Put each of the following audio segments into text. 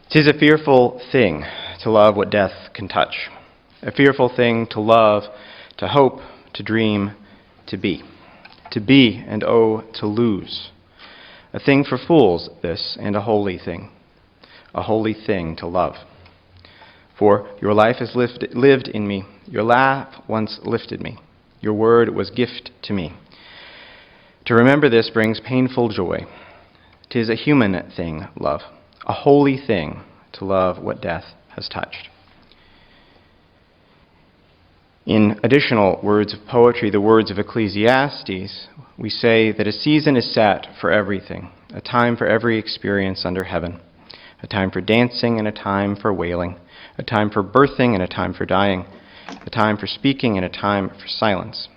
'Tis a fearful thing to love what death can touch, a fearful thing to love, to hope, to dream, to be and oh, to lose. A thing for fools, this, and a holy thing to love. For your life is lived in me, your laugh once lifted me, your word was gift to me. To remember this brings painful joy. 'Tis a human thing, love, a holy thing to love what death has touched. In additional words of poetry, the words of Ecclesiastes, we say that a season is set for everything, a time for every experience under heaven, a time for dancing and a time for wailing, a time for birthing and a time for dying, a time for speaking and a time for silence,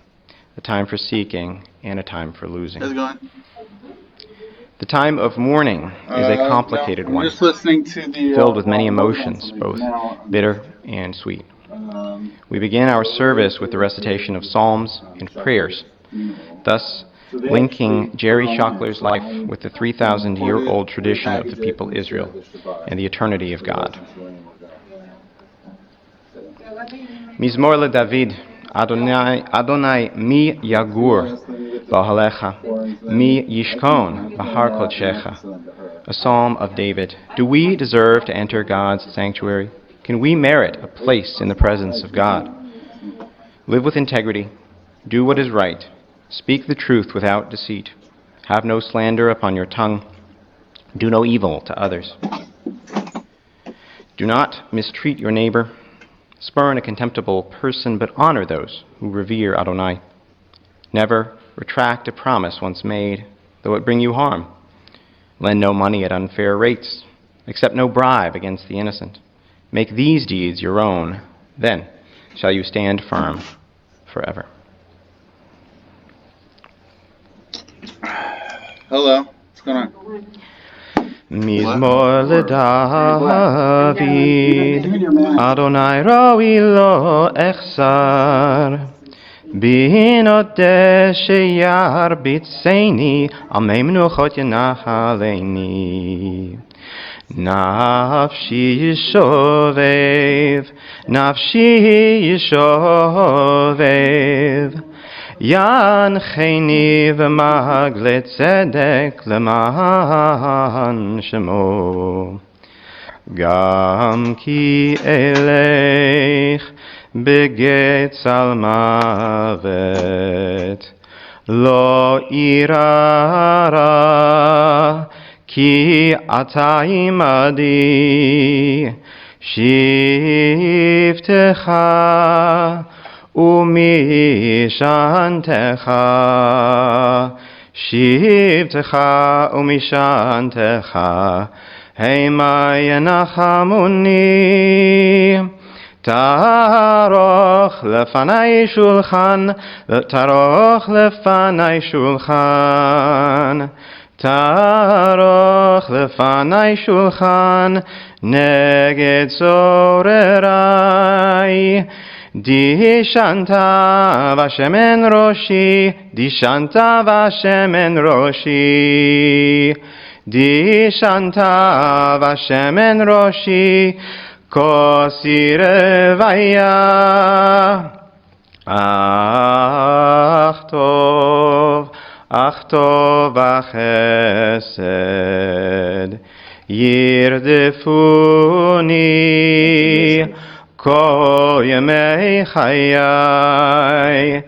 a time for seeking and a time for losing. How's it going? The time of mourning is a complicated one, just listening to the, filled with many emotions, both bitter and sweet. We begin our service with the recitation of psalms and prayers, thus linking Gerry Shokler's life with the 3,000-year-old tradition of the people Israel and the eternity of God. Mizmor LeDavid, Adonai mi yagur b'ohalecha, mi yishkon b'har kodshecha. A psalm of David. Do we deserve to enter God's sanctuary? Can we merit a place in the presence of God? Live with integrity. Do what is right. Speak the truth without deceit. Have no slander upon your tongue. Do no evil to others. Do not mistreat your neighbor. Spurn a contemptible person, but honor those who revere Adonai. Never retract a promise once made, though it bring you harm. Lend no money at unfair rates. Accept no bribe against the innocent. Make these deeds your own, then shall you stand firm forever. Hello, what's going on? Mizmor LeDavid, Adonai roi lo echsar, Binot sheyar bitzeni, Amei menuchot yanachaleni. Nafshi yishovev, Yancheni v'magle tzedek leman shemo. Gam ki elech begetz al mavet, lo irara, ki ata imadi, shivtecha umishantecha, shivtecha umishantecha, hema yanachamuni. Taroch lefanai shulchan, taroch lefanai shulchan, taroch lefanai shulchan, neged zorerai. Dishanta vashemen roshi, dishanta vashemen roshi, dishanta vashemen roshi, kosirevaya. Ach tov achesed, yirdefuni, Kol yemei chayai,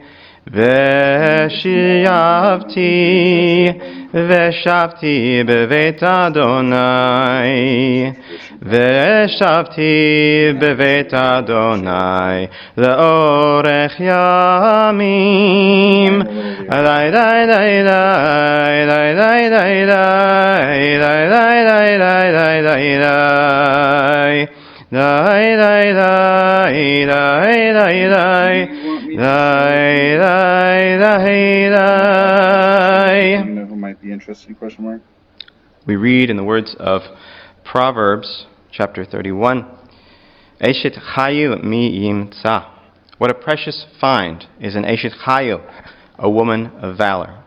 veshavti bevet Adonai, veshavti bevet Adonai, leorech yamim, lai lai lai lai lai lai lai lai lai lai lai lai lai lai. Lai lai lai lai lai lai lai lai lai lai. Who might be interested? Question mark. We read in the words of Proverbs chapter 31, Eshet chayil mi yimtza. What a precious find is an Eshet chayil, a woman of valor.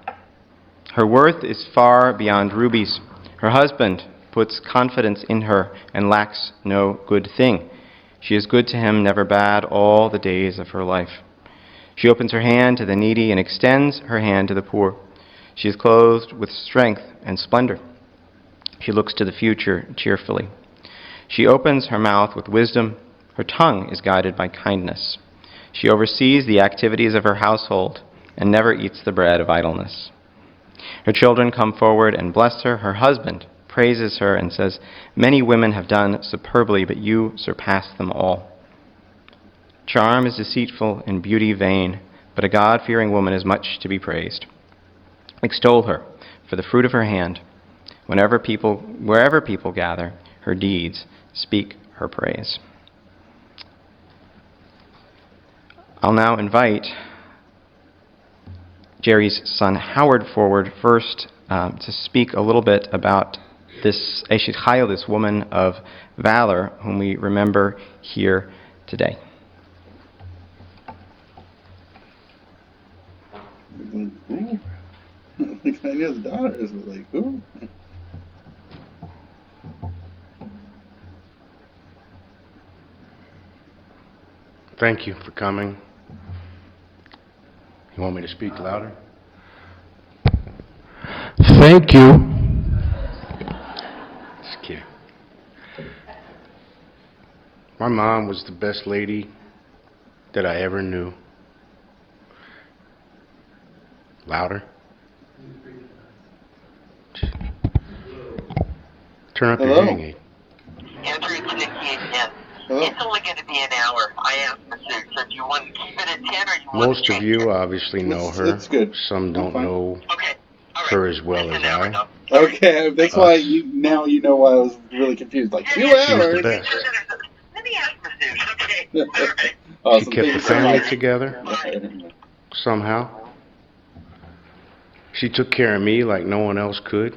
Her worth is far beyond rubies. Her husband puts confidence in her and lacks no good thing. She is good to him, never bad, all the days of her life. She opens her hand to the needy and extends her hand to the poor. She is clothed with strength and splendor. She looks to the future cheerfully. She opens her mouth with wisdom. Her tongue is guided by kindness. She oversees the activities of her household and never eats the bread of idleness. Her children come forward and bless her. Her husband praises her and says, "Many women have done superbly, but you surpass them all." Charm is deceitful and beauty vain, but a God-fearing woman is much to be praised. Extol her for the fruit of her hand. Wherever people gather, her deeds speak her praise. I'll now invite Gerry's son Howard forward first to speak a little bit about this Eshet Chayil, this woman of valor, whom we remember here today. Like, ooh. Like, I know the daughters, but like, ooh. Thank you for coming. You want me to speak louder? Thank you. Just kidding. My mom was the best lady that I ever knew. Louder? Turn up your Hello? hearing aid. Andrew, it's Nikki again. Hello? It's only going to be an hour. I asked Masood, so do you want to keep it at 10 or you want Most to of change you it? obviously know her. It's good. Some don't fine. know Okay. All right. her as well It's as an hour I. now. Okay, that's why you know why I was really confused. Like, 2 Yeah, She's the hours? best. Let me ask Masood. Okay. All right. She Awesome. kept Thank the you so family much. together somehow. She took care of me like no one else could.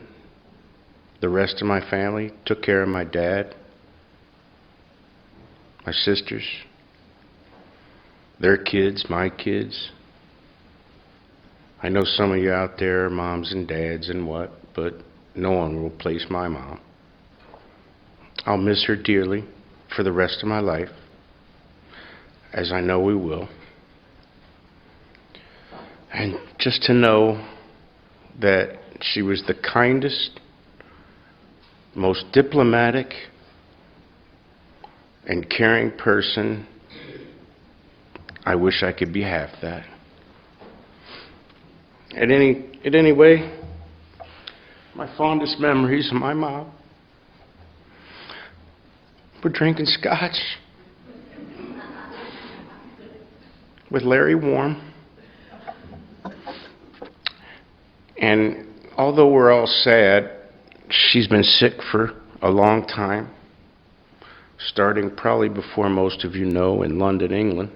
The rest of my family took care of my dad, my sisters, their kids, my kids. I know some of you out there are moms and dads and what, but no one will replace my mom. I'll miss her dearly for the rest of my life, as I know we will. And just to know that she was the kindest, most diplomatic, and caring person, I wish I could be half that. At any way, my fondest memories of my mom were drinking scotch with Larry Warm. And although we're all sad, she's been sick for a long time, starting probably before most of you know in London, England.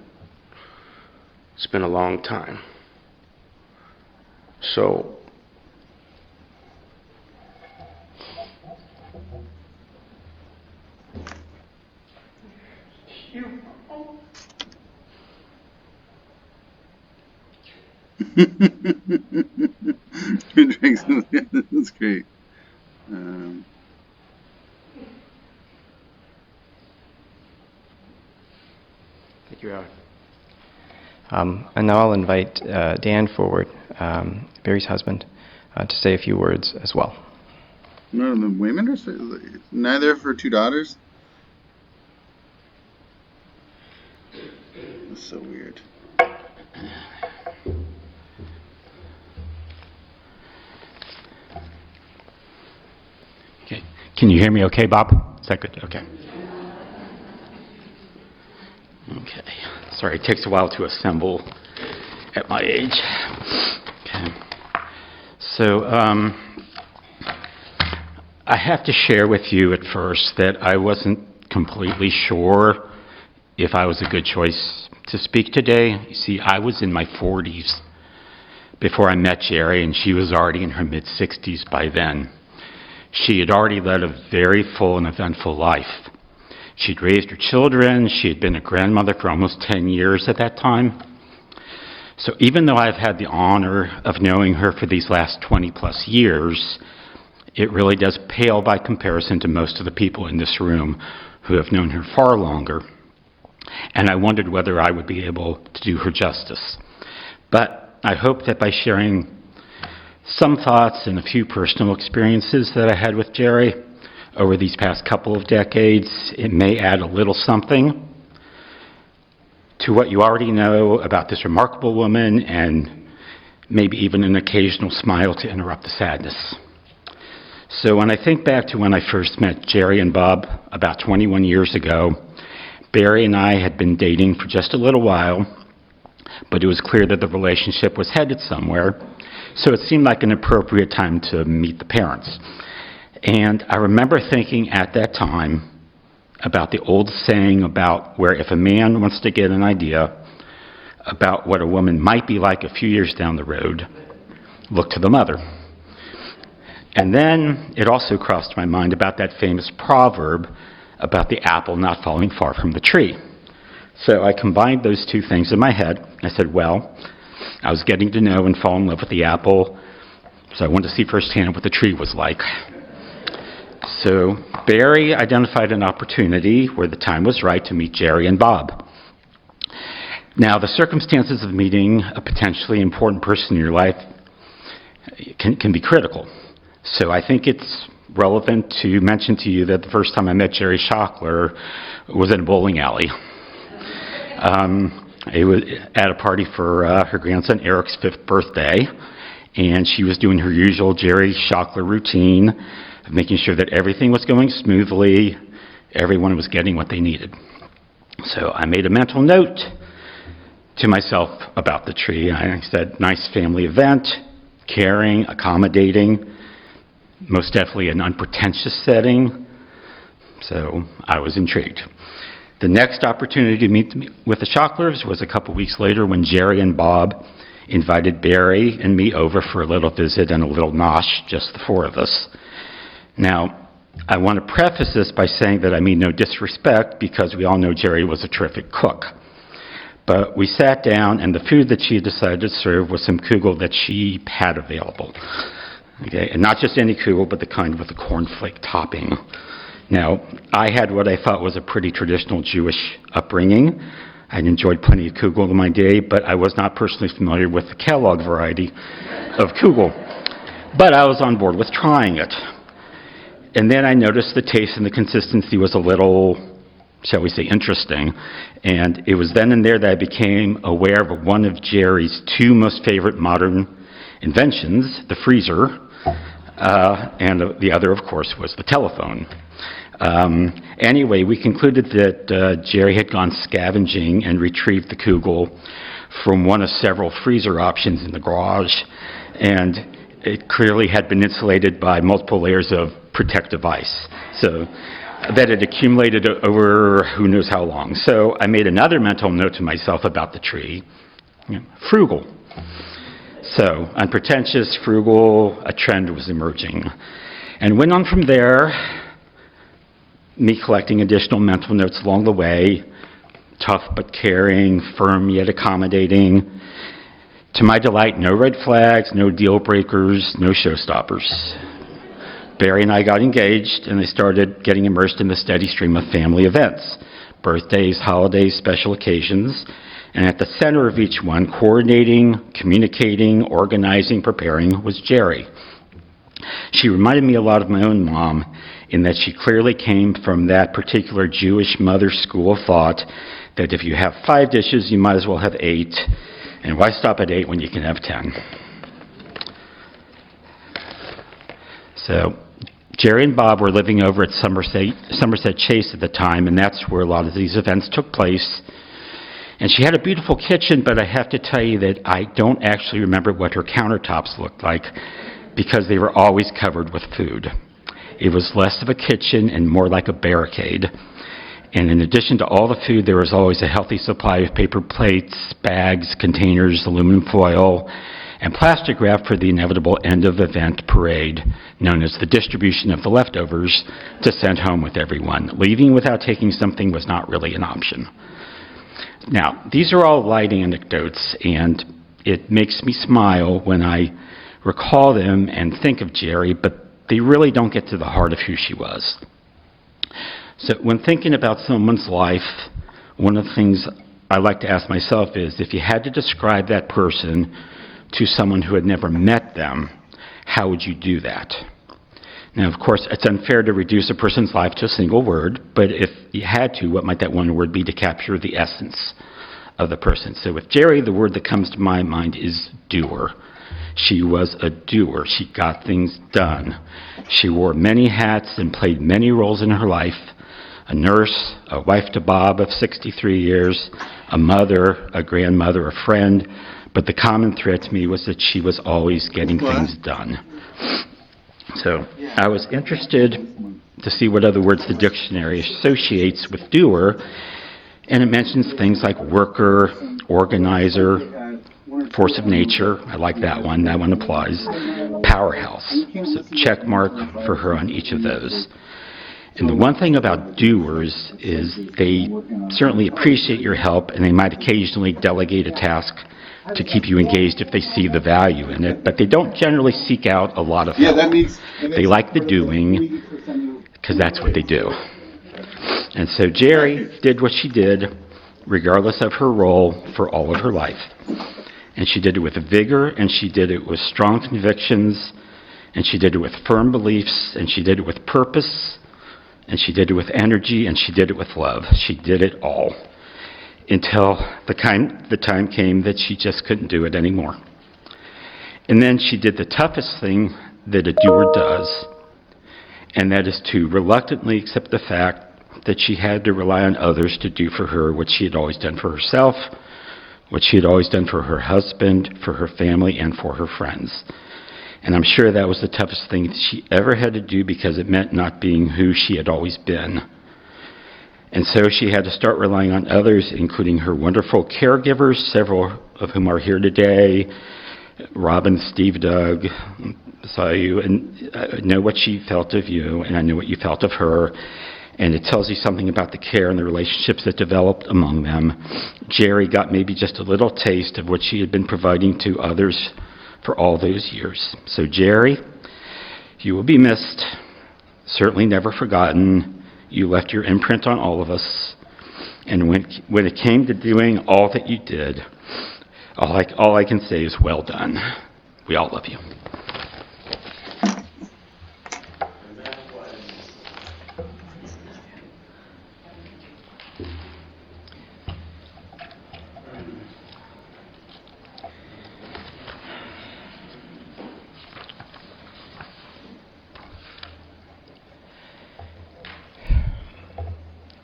It's been a long time. So, That's great. Thank you, Howard. And now I'll invite Dan forward, Barry's husband, to say a few words as well. None of the women are neither of her 2 daughters. That's so weird. Okay. Can you hear me okay, Bob? Is that good? Okay. Okay. Sorry, it takes a while to assemble at my age. Okay. So, I have to share with you at first that I wasn't completely sure if I was a good choice to speak today. You see, I was in my 40s before I met Gerry, and she was already in her mid-60s by then. She had already led a very full and eventful life. She'd raised her children. She had been a grandmother for almost 10 years at that time. So even though I've had the honor of knowing her for these last 20 plus years, it really does pale by comparison to most of the people in this room who have known her far longer, and I wondered whether I would be able to do her justice. But I hope that by sharing some thoughts and a few personal experiences that I had with Gerry over these past couple of decades, it may add a little something to what you already know about this remarkable woman, and maybe even an occasional smile to interrupt the sadness. So when I think back to when I first met Gerry and Bob about 21 years ago, Barry and I had been dating for just a little while, but it was clear that the relationship was headed somewhere, so it seemed like an appropriate time to meet the parents. And I remember thinking at that time about the old saying about where if a man wants to get an idea about what a woman might be like a few years down the road, look to the mother. And then it also crossed my mind about that famous proverb about the apple not falling far from the tree. So I combined those two things in my head. I said, well, I was getting to know and fall in love with the apple, so I wanted to see firsthand what the tree was like. So Barry identified an opportunity where the time was right to meet Gerry and Bob. Now, the circumstances of meeting a potentially important person in your life can be critical. So I think it's relevant to mention to you that the first time I met Gerry Shokler was in a bowling alley. It was at a party for her grandson Eric's 5th birthday, and she was doing her usual Gerry Shokler routine of making sure that everything was going smoothly, everyone was getting what they needed. So I made a mental note to myself about the tree. I said, nice family event, caring, accommodating, most definitely an unpretentious setting, so I was intrigued. The next opportunity to meet with the Shoklers was a couple weeks later when Gerry and Bob invited Barry and me over for a little visit and a little nosh, just the four of us. Now, I want to preface this by saying that I mean no disrespect, because we all know Gerry was a terrific cook. But we sat down, and the food that she decided to serve was some kugel that she had available. Okay, and not just any kugel, but the kind with the cornflake topping. Now, I had what I thought was a pretty traditional Jewish upbringing. I'd enjoyed plenty of kugel in my day, but I was not personally familiar with the Kellogg variety of kugel. But I was on board with trying it. And then I noticed the taste and the consistency was a little, shall we say, interesting. And it was then and there that I became aware of one of Gerry's two most favorite modern inventions, the freezer, and the other, of course, was the telephone. Anyway, we concluded that Gerry had gone scavenging and retrieved the kugel from one of several freezer options in the garage, and it clearly had been insulated by multiple layers of protective ice, so that it accumulated over who knows how long. So I made another mental note to myself about the tree, frugal. So unpretentious, frugal, a trend was emerging. And went on from there, me collecting additional mental notes along the way, tough but caring, firm yet accommodating. To my delight, no red flags, no deal breakers, no showstoppers. Barry and I got engaged, and I started getting immersed in the steady stream of family events, birthdays, holidays, special occasions, and at the center of each one, coordinating, communicating, organizing, preparing, was Gerry. She reminded me a lot of my own mom, in that she clearly came from that particular Jewish mother school of thought that if you have 5 dishes, you might as well have 8, and why stop at 8 when you can have 10? So Gerry and Bob were living over at Somerset Chase at the time, and that's where a lot of these events took place. And she had a beautiful kitchen, but I have to tell you that I don't actually remember what her countertops looked like, because they were always covered with food. It was less of a kitchen and more like a barricade. And in addition to all the food, there was always a healthy supply of paper plates, bags, containers, aluminum foil, and plastic wrap for the inevitable end-of-event parade, known as the distribution of the leftovers, to send home with everyone. Leaving without taking something was not really an option. Now, these are all light anecdotes, and it makes me smile when I recall them and think of Gerry, but they really don't get to the heart of who she was. So when thinking about someone's life, one of the things I like to ask myself is, if you had to describe that person to someone who had never met them, how would you do that? Now, of course, it's unfair to reduce a person's life to a single word, but if you had to, what might that one word be to capture the essence of the person? So with Gerry, the word that comes to my mind is doer. She was a doer. She got things done. She wore many hats and played many roles in her life: a nurse, a wife to Bob of 63 years, a mother, a grandmother, a friend. But the common thread to me was that she was always getting things done. So I was interested to see what other words the dictionary associates with doer, and it mentions things like worker, organizer, force of nature. I like that one. That one applies. Powerhouse. So check mark for her on each of those. And the one thing about doers is they certainly appreciate your help, and they might occasionally delegate a task to keep you engaged if they see the value in it, but they don't generally seek out a lot of help. They like the doing because that's what they do. And so Gerry did what she did, regardless of her role, for all of her life. And she did it with vigor, and she did it with strong convictions, and she did it with firm beliefs, and she did it with purpose, and she did it with energy, and she did it with love. She did it all until the time came that she just couldn't do it anymore. And then she did the toughest thing that a doer does, and that is to reluctantly accept the fact that she had to rely on others to do for her what she had always done for herself, what she had always done for her husband, for her family, and for her friends. And I'm sure that was the toughest thing that she ever had to do, because it meant not being who she had always been. And so she had to start relying on others, including her wonderful caregivers, several of whom are here today. Robin, Steve, Doug, saw you, and I know what she felt of you, and I know what you felt of her. And it tells you something about the care and the relationships that developed among them. Gerry got maybe just a little taste of what she had been providing to others for all those years. So Gerry, you will be missed, certainly never forgotten. You left your imprint on all of us. And when it came to doing all that you did, all I can say is well done. We all love you.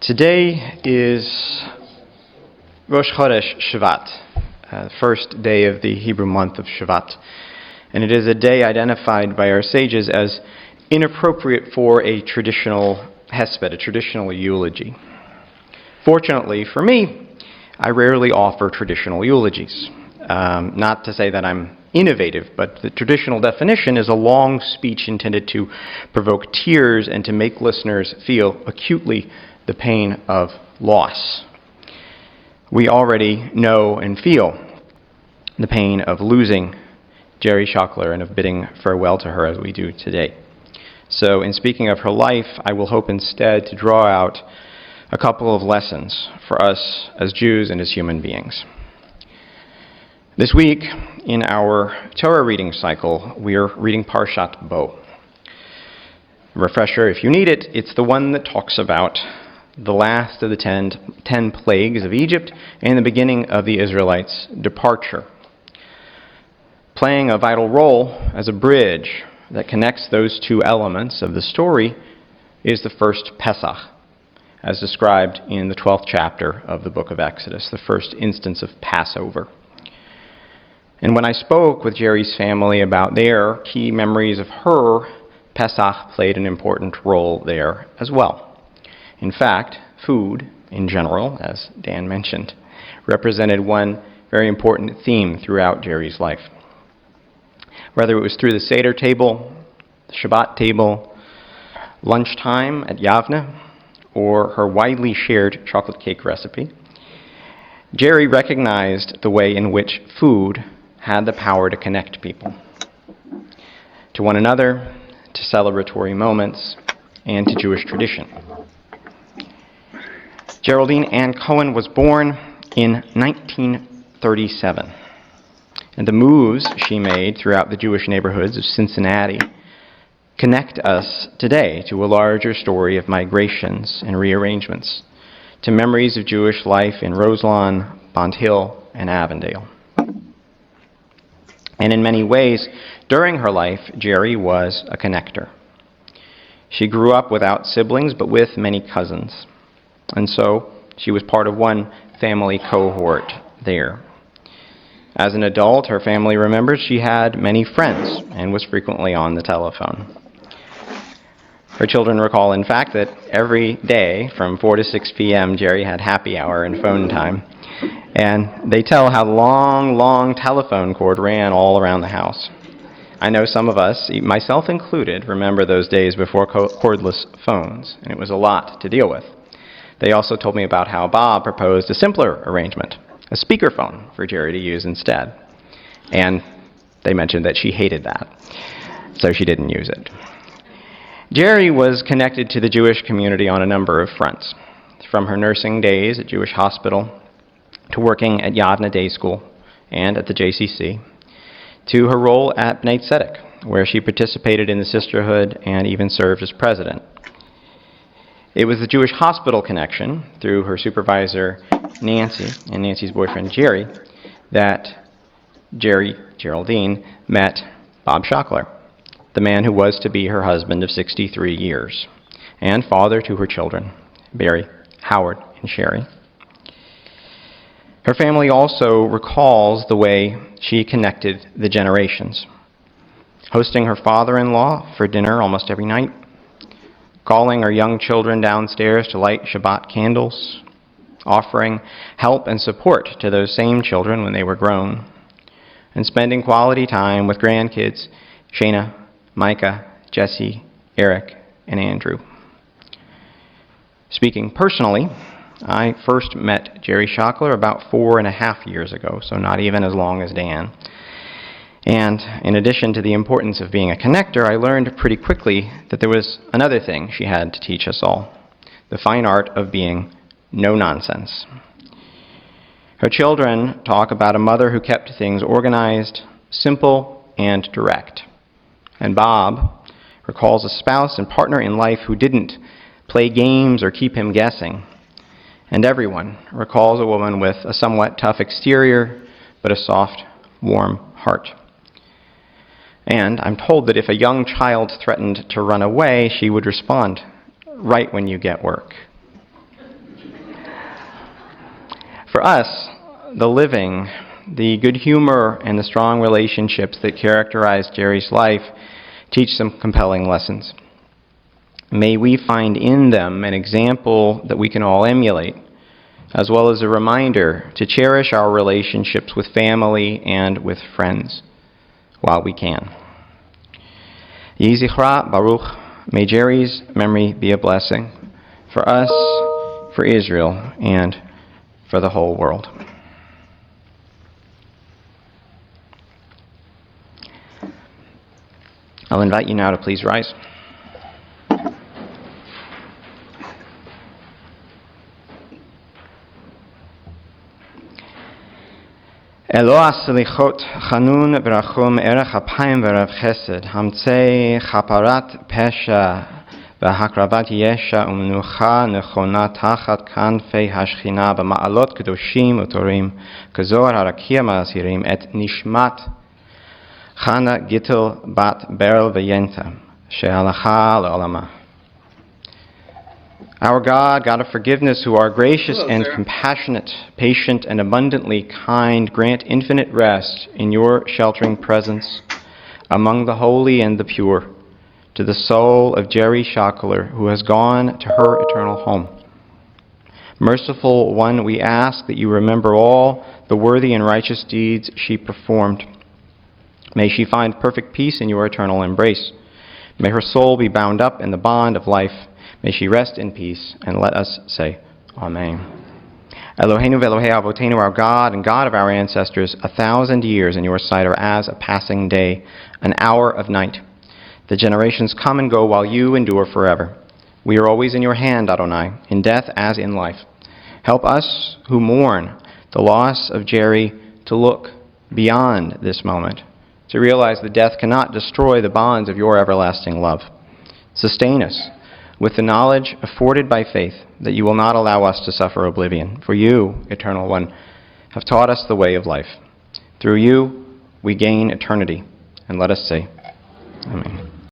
Today is Rosh Chodesh Shvat, the first day of the Hebrew month of Shvat. And it is a day identified by our sages as inappropriate for a traditional hesped, a traditional eulogy. Fortunately for me, I rarely offer traditional eulogies. Not to say that I'm innovative, but the traditional definition is a long speech intended to provoke tears and to make listeners feel acutely the pain of loss. We already know and feel the pain of losing Gerry Shokler and of bidding farewell to her as we do today. So in speaking of her life, I will hope instead to draw out a couple of lessons for us as Jews and as human beings. This week, in our Torah reading cycle, we are reading Parshat Bo. Refresher, if you need it, it's the one that talks about the last of the 10 plagues of Egypt and the beginning of the Israelites' departure. Playing a vital role as a bridge that connects those two elements of the story is the first Pesach, as described in the 12th chapter of the book of Exodus, the first instance of Passover. And when I spoke with Gerry's family about their key memories of her, Pesach played an important role there as well. In fact, food, in general, as Dan mentioned, represented one very important theme throughout Gerry's life. Whether it was through the Seder table, the Shabbat table, lunchtime at Yavne, or her widely shared chocolate cake recipe, Gerry recognized the way in which food had the power to connect people to one another, to celebratory moments, and to Jewish tradition. Geraldine Ann Cohen was born in 1937, and the moves she made throughout the Jewish neighborhoods of Cincinnati connect us today to a larger story of migrations and rearrangements, to memories of Jewish life in Roselawn, Bond Hill, and Avondale. And in many ways, during her life, Gerry was a connector. She grew up without siblings, but with many cousins. And so, she was part of one family cohort there. As an adult, her family remembers she had many friends and was frequently on the telephone. Her children recall, in fact, that every day from 4 to 6 p.m., Gerry had happy hour and phone time. And they tell how the long telephone cord ran all around the house. I know some of us, myself included, remember those days before cordless phones, and it was a lot to deal with. They also told me about how Bob proposed a simpler arrangement, a speakerphone for Gerry to use instead. And they mentioned that she hated that, so she didn't use it. Gerry was connected to the Jewish community on a number of fronts, from her nursing days at Jewish Hospital to working at Yavna Day School and at the JCC, to her role at B'nai Tzedek, where she participated in the sisterhood and even served as president. It was the Jewish Hospital connection, through her supervisor Nancy and Nancy's boyfriend Gerry, that Geraldine, met Bob Shokler, the man who was to be her husband of 63 years, and father to her children, Barry, Howard, and Sherry. Her family also recalls the way she connected the generations, hosting her father-in-law for dinner almost every night, calling her young children downstairs to light Shabbat candles, offering help and support to those same children when they were grown, and spending quality time with grandkids Shana, Micah, Jesse, Eric, and Andrew. Speaking personally, I first met Gerry Shokler about 4.5 years ago, so not even as long as Dan. And in addition to the importance of being a connector, I learned pretty quickly that there was another thing she had to teach us all, the fine art of being no nonsense. Her children talk about a mother who kept things organized, simple, and direct. And Bob recalls a spouse and partner in life who didn't play games or keep him guessing. And everyone recalls a woman with a somewhat tough exterior, but a soft, warm heart. And I'm told that if a young child threatened to run away, she would respond, "Right when you get work." For us, the living, the good humor, and the strong relationships that characterize Gerry's life teach some compelling lessons. May we find in them an example that we can all emulate, as well as a reminder to cherish our relationships with family and with friends while we can. Yeh Zichra Baruch, may Gerry's memory be a blessing for us, for Israel, and for the whole world. I'll invite you now to please rise. Eloah Selichot Chanun Berachum Erech Apayim Verav Chesed Hamtzei Chaparat Pesha V'Hakravat Yesha U'Menucha Nechona Tachat Kanfei Hashchina B'Ma'alot Kedoshim U'Torim Kazor Harakia Ma'asirim Et Nishmat Chana Gittel Bat Berel V'Yenta She'alacha Le'olama. Our God, God of forgiveness, who are gracious and compassionate, patient and abundantly kind, grant infinite rest in your sheltering presence among the holy and the pure to the soul of Gerry Shokler, who has gone to her eternal home. Merciful One, we ask that you remember all the worthy and righteous deeds she performed. May she find perfect peace in your eternal embrace. May her soul be bound up in the bond of life. May she rest in peace, and let us say, Amen. Eloheinu ve'Elohei Avotenu, our God and God of our ancestors, 1,000 years in your sight are as a passing day, an hour of night. The generations come and go while you endure forever. We are always in your hand, Adonai, in death as in life. Help us who mourn the loss of Gerry to look beyond this moment, to realize that death cannot destroy the bonds of your everlasting love. Sustain us with the knowledge afforded by faith that you will not allow us to suffer oblivion. For you, Eternal One, have taught us the way of life. Through you, we gain eternity. And let us say, Amen.